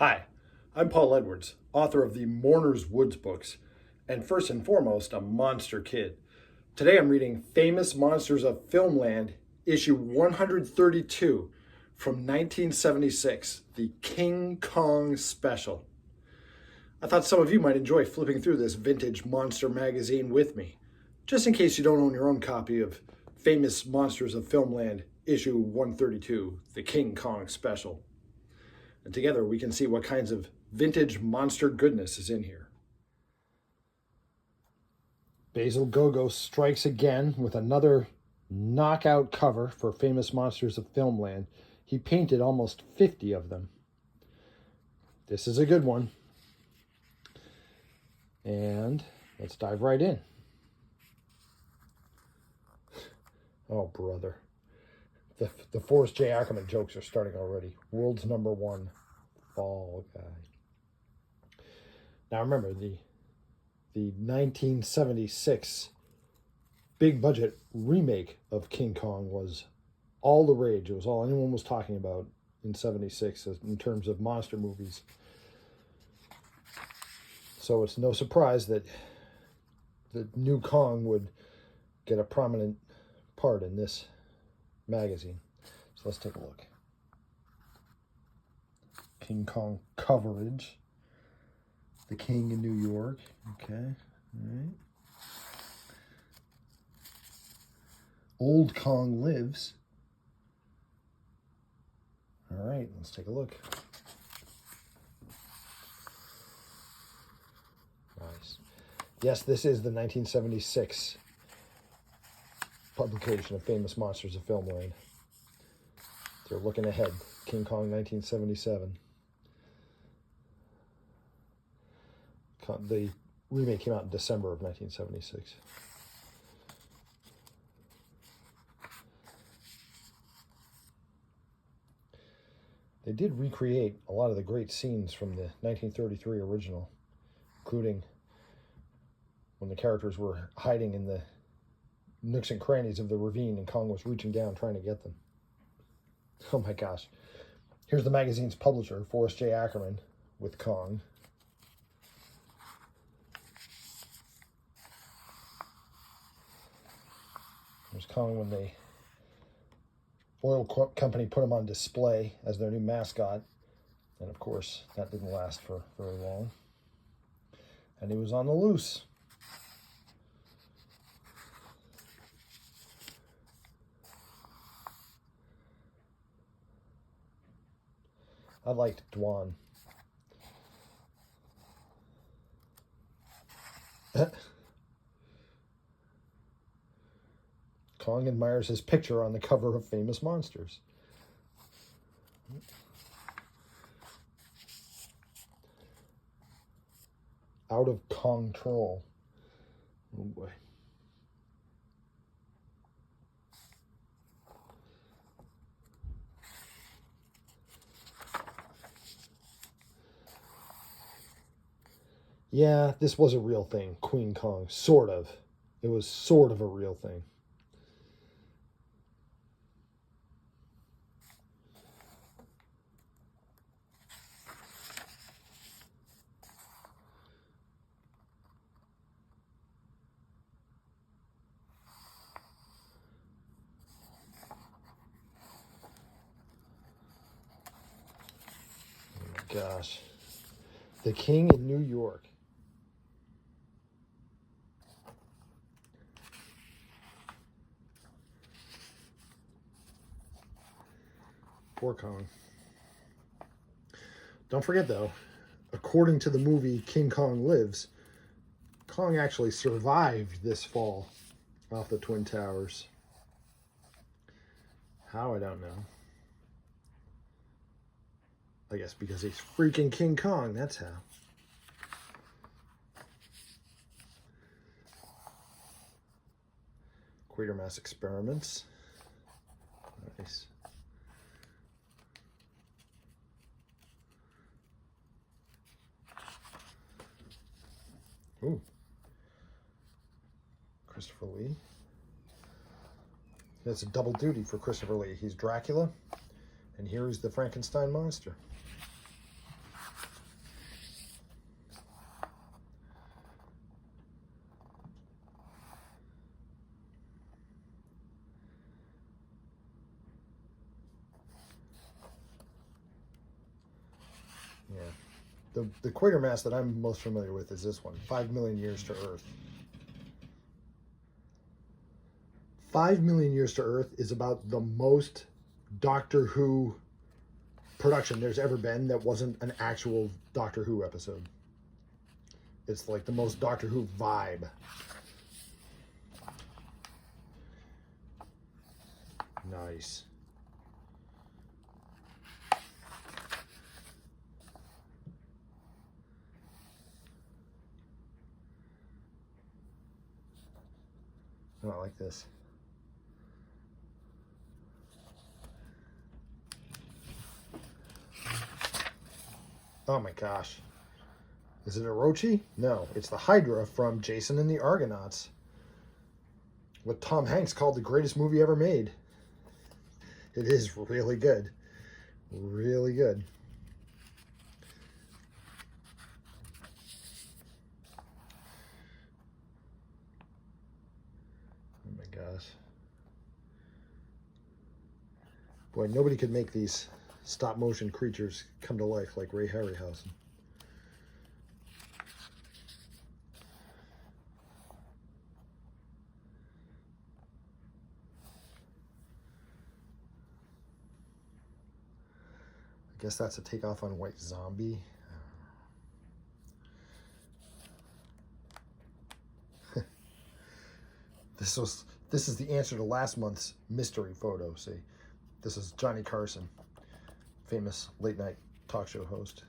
Hi, I'm Paul Edwards, author of the Mourner's Woods books, and first and foremost, a monster kid. Today I'm reading Famous Monsters of Filmland, issue 132 from 1976, the King Kong Special. I thought some of you might enjoy flipping through this vintage monster magazine with me, just in case you don't own your own copy of Famous Monsters of Filmland, issue 132, the King Kong Special. And together we can see what kinds of vintage monster goodness is in here. Basil Gogo strikes again with another knockout cover for Famous Monsters of Filmland. He painted almost 50 of them. This is a good one. And let's dive right in. Oh, brother. The Forrest J. Ackerman jokes are starting already. World's number one fall guy. Now remember, the 1976 big budget remake of King Kong was all the rage. It was all anyone was talking about in 76 in terms of monster movies. So it's no surprise that the new Kong would get a prominent part in this magazine. So let's take a look. King Kong coverage. The King in New York. Okay. All right. Old Kong Lives. All right, let's take a look. Nice. Yes, this is the 1976 publication of Famous Monsters of Filmland. They're looking ahead. King Kong 1977. The remake came out in December of 1976. They did recreate a lot of the great scenes from the 1933 original, including when the characters were hiding in the nooks and crannies of the ravine and Kong was reaching down trying to get them. Oh my gosh. Here's the magazine's publisher, Forrest J. Ackerman, with Kong. There's Kong when the oil company put him on display as their new mascot. And of course, that didn't last for very long. And he was on the loose. I liked Dwan. Kong admires his picture on the cover of Famous Monsters. Out of control. Oh boy. Yeah, this was a real thing, Queen Kong, sort of. It was sort of a real thing. Oh my gosh. The King in New York. Poor Kong. Don't forget, though, according to the movie King Kong Lives, Kong actually survived this fall off the Twin Towers. How, I don't know. I guess because he's freaking King Kong, that's how. Quatermass Experiments. Nice. Ooh. Christopher Lee. That's a double duty for Christopher Lee. He's Dracula, and here is the Frankenstein monster. The Quatermass that I'm most familiar with is this one, 5 Million Years to Earth. 5 Million Years to Earth is about the most Doctor Who production there's ever been that wasn't an actual Doctor Who episode. It's like the most Doctor Who vibe. Nice. Oh, I like this. Oh my gosh. Is it Orochi? No, it's the Hydra from Jason and the Argonauts. What Tom Hanks called the greatest movie ever made. It is really good. Really good. Oh my gosh. Boy, nobody could make these stop motion creatures come to life like Ray Harryhausen. I guess that's a takeoff on White Zombie. This is the answer to last month's mystery photo. See, this is Johnny Carson, famous late night talk show host.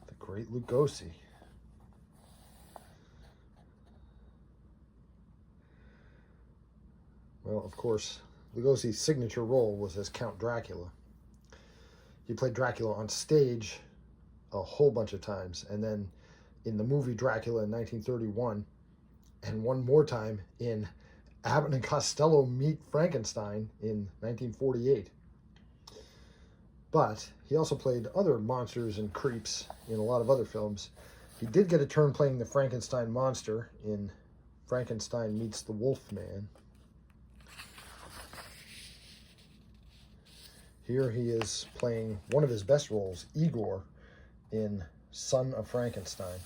The great Lugosi. Well, of course, Lugosi's signature role was as Count Dracula. He played Dracula on stage a whole bunch of times, and then in the movie Dracula in 1931, and one more time in Abbott and Costello Meet Frankenstein in 1948. But he also played other monsters and creeps in a lot of other films. He did get a turn playing the Frankenstein monster in Frankenstein Meets the Wolfman. Here he is playing one of his best roles, Igor, in Son of Frankenstein.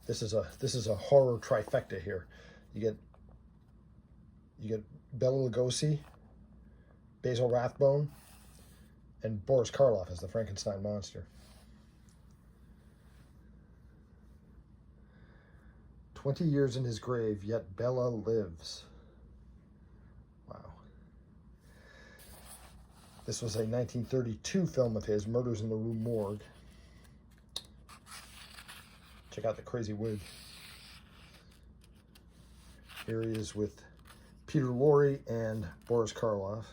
This is a horror trifecta here. You get Bela Lugosi, Basil Rathbone, and Boris Karloff as the Frankenstein monster. 20 years in his grave, yet Bela lives. Wow. This was a 1932 film of his, Murders in the Rue Morgue. Check out the crazy wig. Here he is with Peter Lorre and Boris Karloff.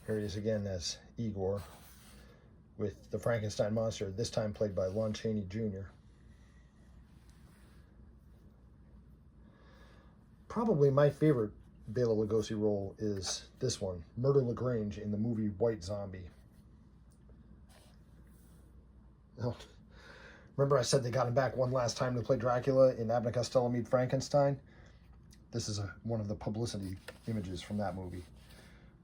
Here he is again as Igor with the Frankenstein monster, this time played by Lon Chaney Jr. Probably my favorite Bela Lugosi role is this one, Murder LaGrange in the movie White Zombie. Oh, remember I said they got him back one last time to play Dracula in Abbott and Costello Meet Frankenstein? This is one of the publicity images from that movie,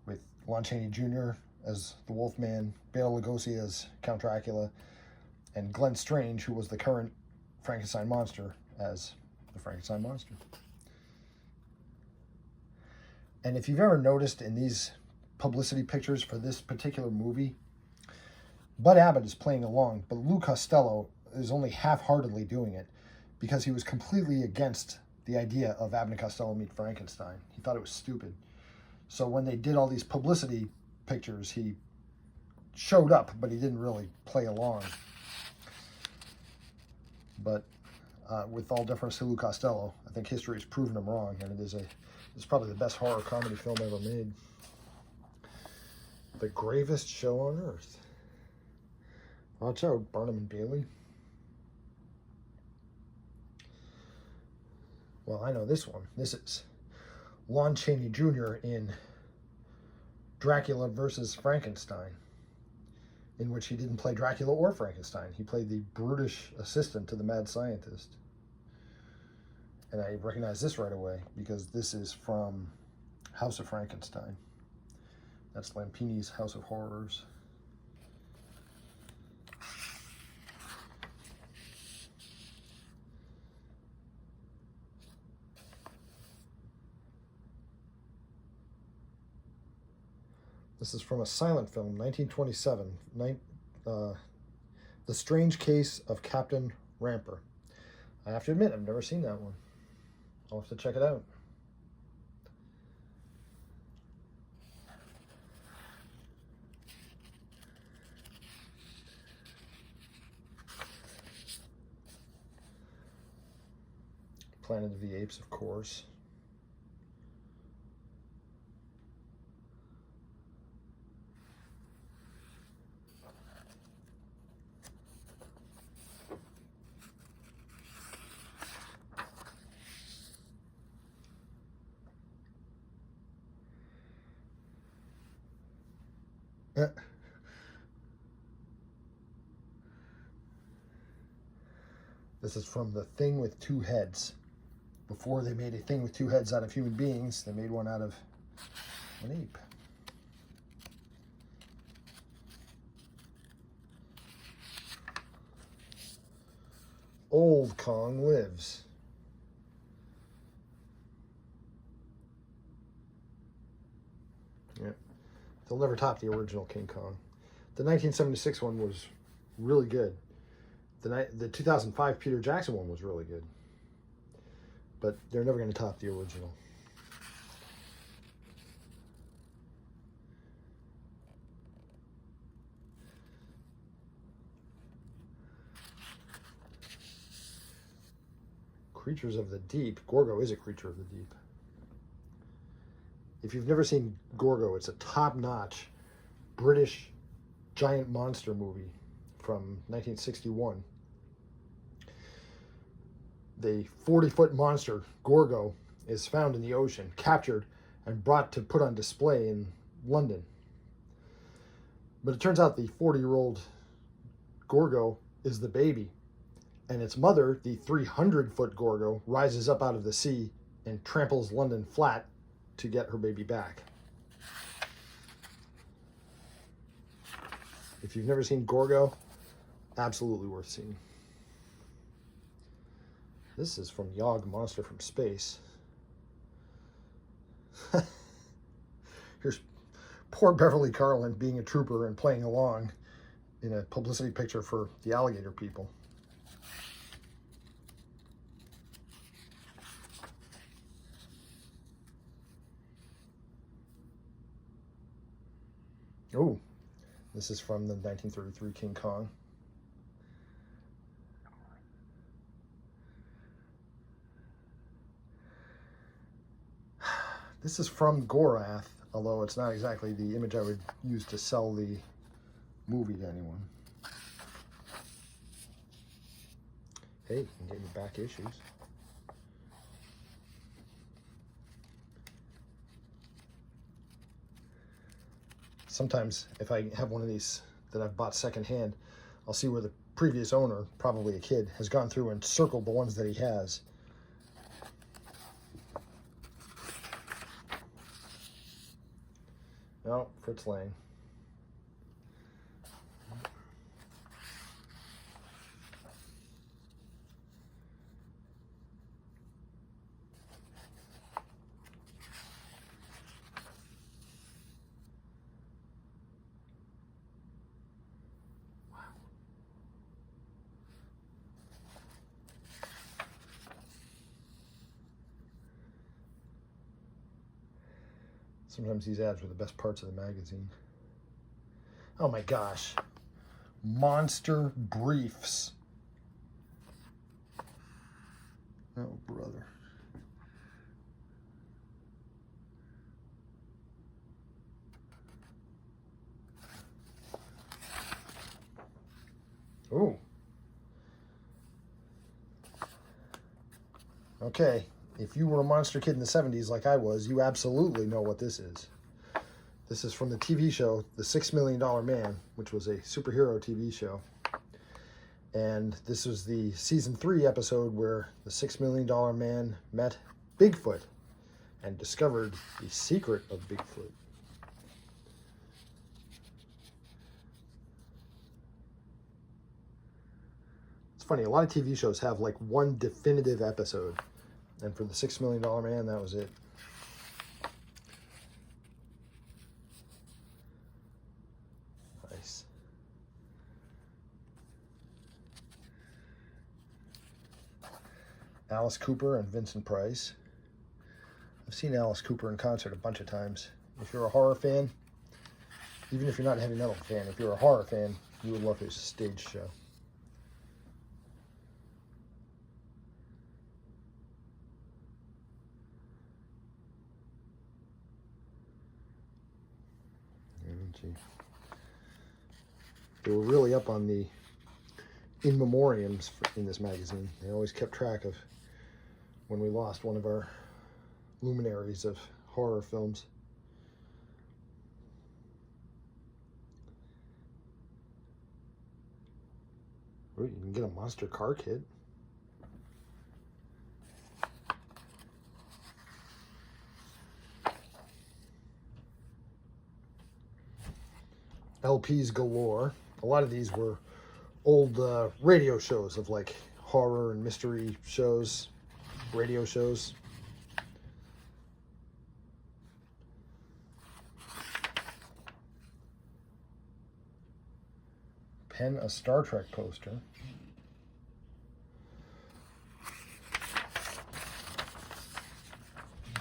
with Lon Chaney Jr. as the Wolfman, Bela Lugosi as Count Dracula, and Glenn Strange, who was the current Frankenstein monster, as the Frankenstein monster. And if you've ever noticed in these publicity pictures for this particular movie, Bud Abbott is playing along, but Lou Costello is only half-heartedly doing it because he was completely against the idea of Abbott and Costello Meet Frankenstein. He thought it was stupid. So when they did all these publicity pictures, he showed up, but he didn't really play along. But with all deference to Lou Costello, I think history has proven him wrong, and it's probably the best horror comedy film ever made. The Gravest Show on Earth. Watch out, Barnum and Bailey. Well, I know this one. This is Lon Chaney Jr. in Dracula versus Frankenstein, in which he didn't play Dracula or Frankenstein. He played the brutish assistant to the mad scientist. And I recognize this right away because this is from House of Frankenstein. That's Lampini's House of Horrors. This is from a silent film, 1927, The Strange Case of Captain Ramper. I have to admit, I've never seen that one. I'll have to check it out. Planet of the Apes, of course. This is from The Thing with Two Heads. Before they made a thing with two heads out of human beings, they made one out of an ape. Old Kong Lives. Yeah, they'll never top the original King Kong. The 1976 one was really good. The 2005 Peter Jackson one was really good. But they're never going to top the original. Creatures of the Deep. Gorgo is a creature of the deep. If you've never seen Gorgo, it's a top-notch British giant monster movie from 1961. The 40-foot monster, Gorgo, is found in the ocean, captured, and brought to put on display in London. But it turns out the 40-year-old Gorgo is the baby, and its mother, the 300-foot Gorgo, rises up out of the sea and tramples London flat to get her baby back. If you've never seen Gorgo, absolutely worth seeing. This is from Yog Monster from Space. Here's poor Beverly Carlin being a trooper and playing along in a publicity picture for the alligator people. Oh, this is from the 1933 King Kong. This is from Gorath, although it's not exactly the image I would use to sell the movie to anyone. Hey, you can get your back issues. Sometimes, if I have one of these that I've bought secondhand, I'll see where the previous owner, probably a kid, has gone through and circled the ones that he has. No, Fritz Lang. Wow. Sometimes these ads were the best parts of the magazine. Oh my gosh. Monster Briefs. Oh, brother. Oh. Okay. If you were a monster kid in the 70s like I was, you absolutely know what this is. This is from the TV show, The $6 Million Man, which was a superhero TV show. And this was the season 3 episode where the $6 Million Man met Bigfoot and discovered the secret of Bigfoot. It's funny, a lot of TV shows have like one definitive episode. And for the $6 Million Man, that was it. Nice. Alice Cooper and Vincent Price. I've seen Alice Cooper in concert a bunch of times. If you're a horror fan, even if you're not a heavy metal fan, if you're a horror fan, you would love his stage show. They were really up on the in memoriams in this magazine. They always kept track of when we lost one of our luminaries of horror films. Ooh, you can get a monster car kit. LPs galore. A lot of these were old radio shows of like horror and mystery shows, radio shows. Pen a Star Trek poster.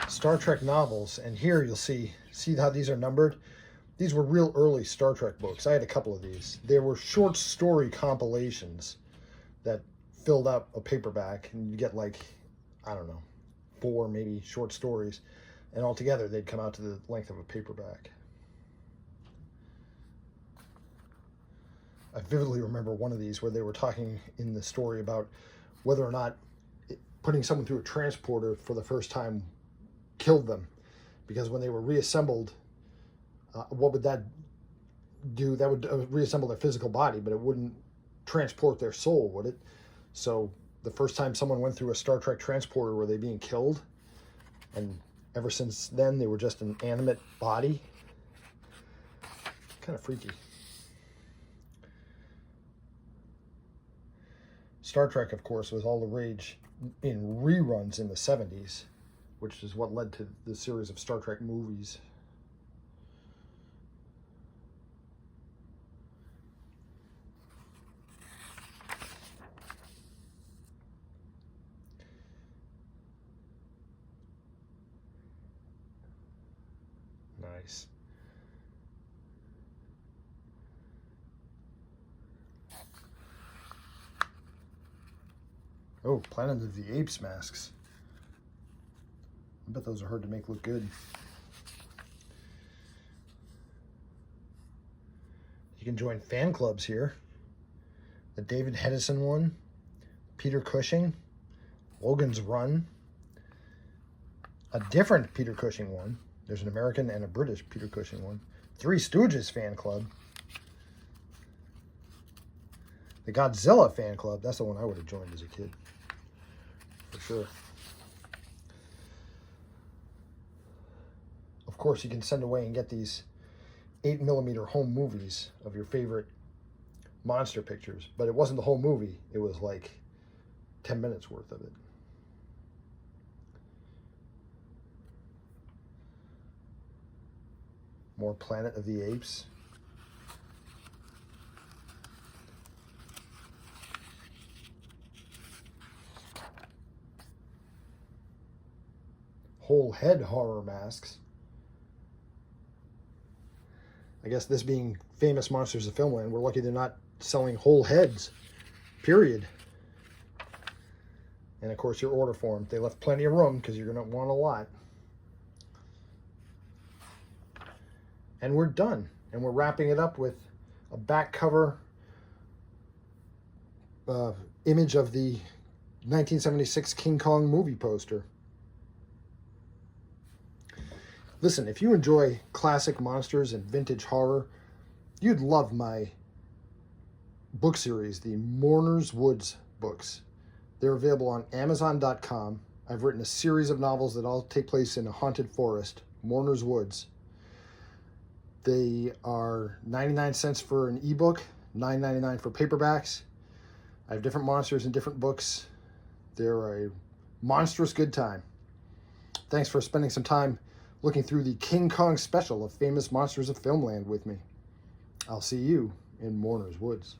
Star Trek novels, and here you'll see how these are numbered. These were real early Star Trek books. I had a couple of these. They were short story compilations that filled up a paperback, and you get like, I don't know, 4 maybe short stories, and altogether they'd come out to the length of a paperback. I vividly remember one of these where they were talking in the story about whether or not putting someone through a transporter for the first time killed them, because when they were reassembled, what would that do? That would reassemble their physical body, but it wouldn't transport their soul, would it? So the first time someone went through a Star Trek transporter, were they being killed? And ever since then, they were just an animate body. Kind of freaky. Star Trek, of course, was all the rage in reruns in the 70s, which is what led to the series of Star Trek movies. Nice. Oh, Planet of the Apes masks. I bet those are hard to make look good. You can join fan clubs here. The David Hedison one, Peter Cushing, Logan's Run, a different Peter Cushing one. There's an American and a British Peter Cushing one. Three Stooges fan club. The Godzilla fan club. That's the one I would have joined as a kid. For sure. Of course, you can send away and get these 8mm home movies of your favorite monster pictures. But it wasn't the whole movie. It was like 10 minutes worth of it. More Planet of the Apes. Whole head horror masks. I guess this being Famous Monsters of Filmland, we're lucky they're not selling whole heads, period. And of course your order form. They left plenty of room because you're going to want a lot. And we're done. And we're wrapping it up with a back cover image of the 1976 King Kong movie poster. Listen, if you enjoy classic monsters and vintage horror, you'd love my book series, the Mourner's Woods books. They're available on Amazon.com. I've written a series of novels that all take place in a haunted forest, Mourner's Woods. They are 99 cents for an ebook, $9.99 for paperbacks. I have different monsters in different books. They're a monstrous good time. Thanks for spending some time looking through the King Kong special of Famous Monsters of Filmland with me. I'll see you in Mourner's Woods.